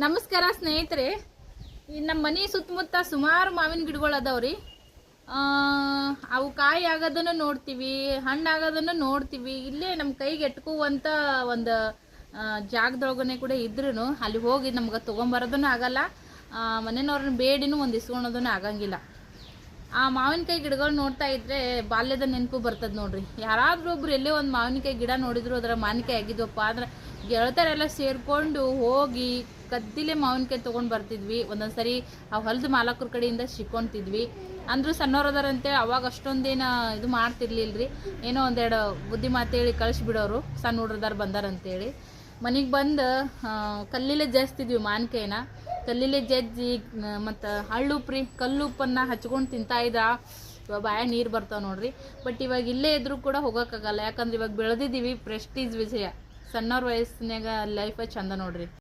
ನಮಸ್ಕಾರ ಸ್ನೇಹಿತರೆ. ಈ ನಮ್ಮ ಮನೆ ಸುತ್ತಮುತ್ತ ಸುಮಾರು ಮಾವಿನ ಗಿಡಗಳು ಅದಾವ್ರಿ. ಅವು ಕಾಯಿ ಆಗೋದನ್ನು ನೋಡ್ತೀವಿ, ಹಣ್ಣು ಆಗೋದನ್ನು ನೋಡ್ತೀವಿ. ಇಲ್ಲೇ ನಮ್ಮ ಕೈಗೆ ಎಟ್ಕುವಂಥ ಒಂದು ಜಾಗದೊಳಗನೆ ಕೂಡ ಇದ್ರೂ ಅಲ್ಲಿ ಹೋಗಿ ನಮ್ಗೆ ತೊಗೊಂಬರೋದನ್ನು ಆಗಲ್ಲ, ಮನೆಯವ್ರನ್ನ ಬೇಡಿನೂ ಒಂದು ಇಸ್ಕೊಳೋದನ್ನು ಆಗಂಗಿಲ್ಲ. ಆ ಮಾವಿನಕಾಯಿ ಗಿಡಗಳು ನೋಡ್ತಾ ಇದ್ರೆ ಬಾಲ್ಯದ ನೆನಪು ಬರ್ತದೆ ನೋಡ್ರಿ. ಯಾರಾದ್ರೂ ಒಬ್ರು ಎಲ್ಲೇ ಒಂದು ಮಾವಿನಕಾಯಿ ಗಿಡ ನೋಡಿದ್ರು ಅದರ ಮಾವಿನಕಾಯಿ ಆಗಿದ್ವಪ್ಪ ಅಂದ್ರೆ ಗೆಳತರೆಲ್ಲ ಸೇರ್ಕೊಂಡು ಹೋಗಿ ಕದ್ದಿಲೆ ಮಾವಿನಕಾಯಿ ತೊಗೊಂಡು ಬರ್ತಿದ್ವಿ. ಒಂದೊಂದ್ಸರಿ ಆ ಹೊಲದ ಮಾಲಕರ ಕಡೆಯಿಂದ ಸಿಕ್ಕೊಂತಿದ್ವಿ. ಅಂದ್ರೂ ಸಣ್ಣವ್ರದಾರಂತೇಳಿ ಅವಾಗ ಅಷ್ಟೊಂದೇನು ಇದು ಮಾಡ್ತಿರ್ಲಿಲ್ರಿ. ಏನೋ ಒಂದೆರಡು ಬುದ್ಧಿ ಮಾತೇಳಿ ಕಳಿಸ್ಬಿಡೋರು, ಸಣ್ಣ ಹುಡ್ರದಾರ ಬಂದಾರಂತೇಳಿ. ಮನೆಗೆ ಬಂದು ಕಲ್ಲಿಲೆ ಜಜ್ತಿದ್ವಿ ಮಾವಿನಕಾಯಿನ. ಕಲ್ಲಿಲೆ ಜಜ್ಜಿ ಮತ್ತು ಹಳ್ಳುಪ್ರಿ ಕಲ್ಲುಪ್ಪನ್ನು ಹಚ್ಕೊಂಡು ತಿಂತಾ ಇದ್ದ ಬಾಯ ನೀರು ಬರ್ತಾವೆ ನೋಡ್ರಿ. ಬಟ್ ಇವಾಗ ಇಲ್ಲೇ ಇದ್ರೂ ಕೂಡ ಹೋಗೋಕ್ಕಾಗಲ್ಲ, ಯಾಕಂದ್ರೆ ಇವಾಗ ಬೆಳೆದಿದ್ದೀವಿ. ಪ್ರೆಸ್ಟೀಜ್ ವಿಷಯ, ಸಣ್ಣವ್ರ ವಯಸ್ಸಿನಾಗ ಲೈಫ ಚಂದ ನೋಡ್ರಿ.